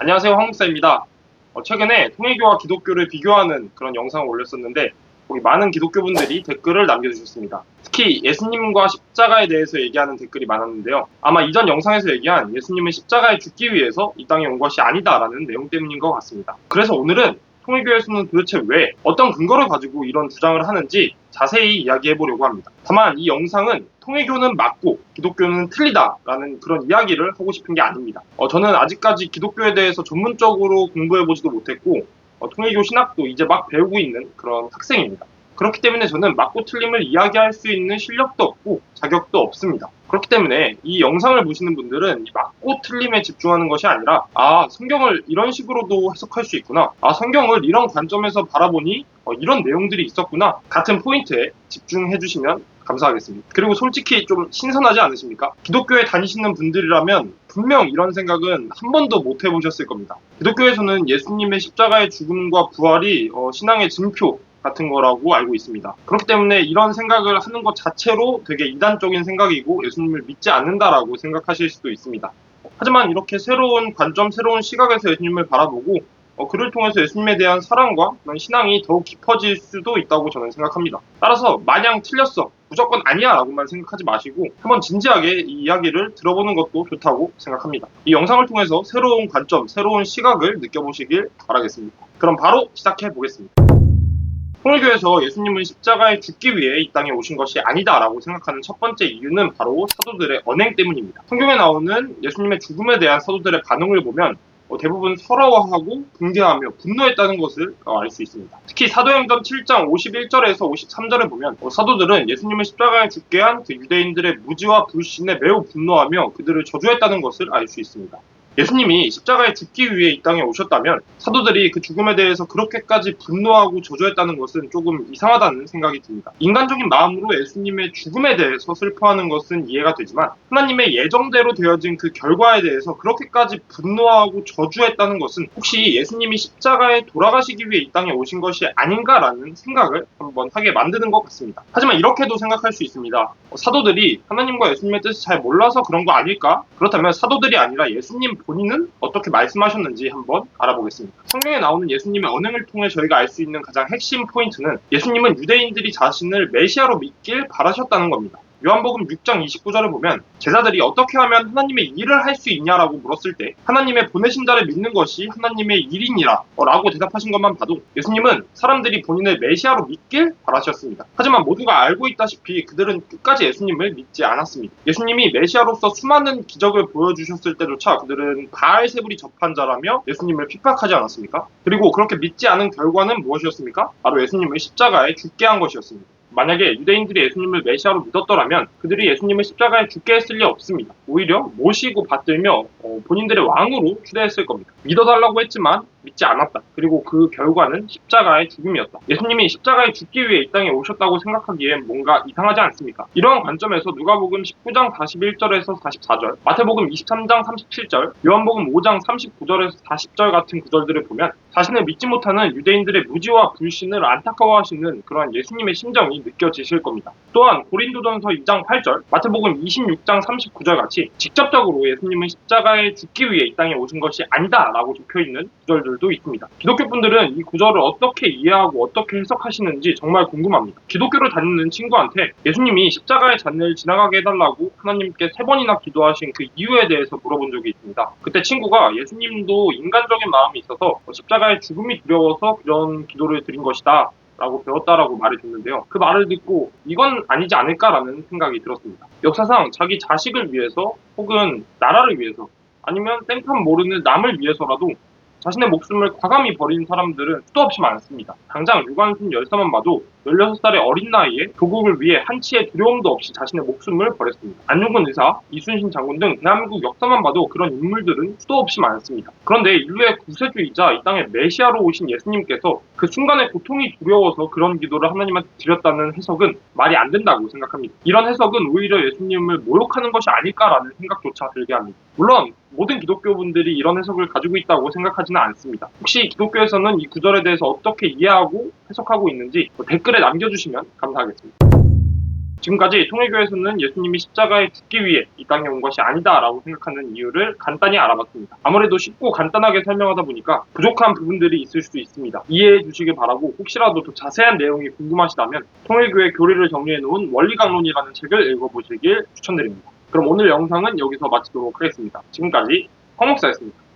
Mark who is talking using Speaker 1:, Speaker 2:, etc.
Speaker 1: 안녕하세요, 황목사입니다. 최근에 통일교와 기독교를 비교하는 그런 영상을 올렸었는데 거기 많은 기독교분들이 댓글을 남겨주셨습니다. 특히 예수님과 십자가에 대해서 얘기하는 댓글이 많았는데요. 아마 이전 영상에서 얘기한 예수님은 십자가에 죽기 위해서 이 땅에 온 것이 아니다라는 내용 때문인 것 같습니다. 그래서 오늘은 통일교에서는 도대체 왜 어떤 근거를 가지고 이런 주장을 하는지 자세히 이야기해 보려고 합니다. 다만 이 영상은 통일교는 맞고 기독교는 틀리다라는 그런 이야기를 하고 싶은 게 아닙니다. 저는 아직까지 기독교에 대해서 전문적으로 공부해 보지도 못했고 통일교 신학도 이제 막 배우고 있는 그런 학생입니다. 그렇기 때문에 저는 맞고 틀림을 이야기할 수 있는 실력도 없고 자격도 없습니다. 그렇기 때문에 이 영상을 보시는 분들은 이 맞고 틀림에 집중하는 것이 아니라 성경을 이런 식으로도 해석할 수 있구나, 성경을 이런 관점에서 바라보니 이런 내용들이 있었구나 같은 포인트에 집중해 주시면 감사하겠습니다. 그리고 솔직히 좀 신선하지 않으십니까? 기독교에 다니시는 분들이라면 분명 이런 생각은 한 번도 못 해보셨을 겁니다. 기독교에서는 예수님의 십자가의 죽음과 부활이 신앙의 증표 같은 거라고 알고 있습니다. 그렇기 때문에 이런 생각을 하는 것 자체로 되게 이단적인 생각이고 예수님을 믿지 않는다라고 생각하실 수도 있습니다. 하지만 이렇게 새로운 관점, 새로운 시각에서 예수님을 바라보고 그를 통해서 예수님에 대한 사랑과 그런 신앙이 더욱 깊어질 수도 있다고 저는 생각합니다. 따라서 마냥 틀렸어, 무조건 아니야 라고만 생각하지 마시고 한번 진지하게 이 이야기를 들어보는 것도 좋다고 생각합니다. 이 영상을 통해서 새로운 관점, 새로운 시각을 느껴보시길 바라겠습니다. 그럼 바로 시작해 보겠습니다. 통일교에서 예수님은 십자가에 죽기 위해 이 땅에 오신 것이 아니다라고 생각하는 첫 번째 이유는 바로 사도들의 언행 때문입니다. 성경에 나오는 예수님의 죽음에 대한 사도들의 반응을 보면 대부분 서러워하고 붕괴하며 분노했다는 것을 알 수 있습니다. 특히 사도행전 7장 51절에서 53절에 보면 사도들은 예수님을 십자가에 죽게 한 그 유대인들의 무지와 불신에 매우 분노하며 그들을 저주했다는 것을 알 수 있습니다. 예수님이 십자가에 죽기 위해 이 땅에 오셨다면 사도들이 그 죽음에 대해서 그렇게까지 분노하고 저주했다는 것은 조금 이상하다는 생각이 듭니다. 인간적인 마음으로 예수님의 죽음에 대해서 슬퍼하는 것은 이해가 되지만 하나님의 예정대로 되어진 그 결과에 대해서 그렇게까지 분노하고 저주했다는 것은 혹시 예수님이 십자가에 돌아가시기 위해 이 땅에 오신 것이 아닌가라는 생각을 한번 하게 만드는 것 같습니다. 하지만 이렇게도 생각할 수 있습니다. 사도들이 하나님과 예수님의 뜻을 잘 몰라서 그런 거 아닐까? 그렇다면 사도들이 아니라 예수님 본인은 어떻게 말씀하셨는지 한번 알아보겠습니다. 성경에 나오는 예수님의 언행을 통해 저희가 알 수 있는 가장 핵심 포인트는 예수님은 유대인들이 자신을 메시아로 믿길 바라셨다는 겁니다. 요한복음 6장 29절을 보면 제자들이 어떻게 하면 하나님의 일을 할 수 있냐라고 물었을 때 하나님의 보내신 자를 믿는 것이 하나님의 일이니라 라고 대답하신 것만 봐도 예수님은 사람들이 본인을 메시아로 믿길 바라셨습니다. 하지만 모두가 알고 있다시피 그들은 끝까지 예수님을 믿지 않았습니다. 예수님이 메시아로서 수많은 기적을 보여주셨을 때조차 그들은 바알세불이 접한 자라며 예수님을 핍박하지 않았습니까? 그리고 그렇게 믿지 않은 결과는 무엇이었습니까? 바로 예수님을 십자가에 죽게 한 것이었습니다. 만약에 유대인들이 예수님을 메시아로 믿었더라면 그들이 예수님을 십자가에 죽게 했을 리 없습니다. 오히려 모시고 받들며 본인들의 왕으로 추대했을 겁니다. 믿어달라고 했지만 믿지 않았다. 그리고 그 결과는 십자가의 죽음이었다. 예수님이 십자가에 죽기 위해 이 땅에 오셨다고 생각하기엔 뭔가 이상하지 않습니까? 이러한 관점에서 누가복음 19장 41절에서 44절, 마태복음 23장 37절, 요한복음 5장 39절에서 40절 같은 구절들을 보면 자신을 믿지 못하는 유대인들의 무지와 불신을 안타까워하시는 그러한 예수님의 심정이 느껴지실 겁니다. 또한 고린도전서 2장 8절, 마태복음 26장 39절 같이 직접적으로 예수님은 십자가에 죽기 위해 이 땅에 오신 것이 아니다라고 적혀있는 구절들도 있습니다. 기독교분들은 이 구절을 어떻게 이해하고 어떻게 해석하시는지 정말 궁금합니다. 기독교를 다니는 친구한테 예수님이 십자가의 잔을 지나가게 해달라고 하나님께 3번이나 기도하신 그 이유에 대해서 물어본 적이 있습니다. 그때 친구가 예수님도 인간적인 마음이 있어서 십자가의 죽음이 두려워서 그런 기도를 드린 것이다 라고 배웠다라고 말해줬는데요. 그 말을 듣고 이건 아니지 않을까라는 생각이 들었습니다. 역사상 자기 자식을 위해서 혹은 나라를 위해서 아니면 땡판 모르는 남을 위해서라도 자신의 목숨을 과감히 버린 사람들은 수도 없이 많습니다. 당장 유관순 열사만 봐도 16살의 어린 나이에 조국을 위해 한치의 두려움도 없이 자신의 목숨을 버렸습니다. 안중근 의사, 이순신 장군 등 대한민국 역사만 봐도 그런 인물들은 수도 없이 많습니다. 그런데 인류의 구세주이자 이 땅에 메시아로 오신 예수님께서 그 순간의 고통이 두려워서 그런 기도를 하나님한테 드렸다는 해석은 말이 안 된다고 생각합니다. 이런 해석은 오히려 예수님을 모욕하는 것이 아닐까라는 생각조차 들게 합니다. 물론 모든 기독교분들이 이런 해석을 가지고 있다고 생각하지는 않습니다. 혹시 기독교에서는 이 구절에 대해서 어떻게 이해하고 해석하고 있는지 댓글에 남겨주시면 감사하겠습니다. 지금까지 통일교에서는 예수님이 십자가에 죽기 위해 이 땅에 온 것이 아니다라고 생각하는 이유를 간단히 알아봤습니다. 아무래도 쉽고 간단하게 설명하다 보니까 부족한 부분들이 있을 수 있습니다. 이해해 주시길 바라고 혹시라도 더 자세한 내용이 궁금하시다면 통일교의 교리를 정리해놓은 원리강론이라는 책을 읽어보시길 추천드립니다. 그럼 오늘 영상은 여기서 마치도록 하겠습니다. 지금까지 황 목사였습니다.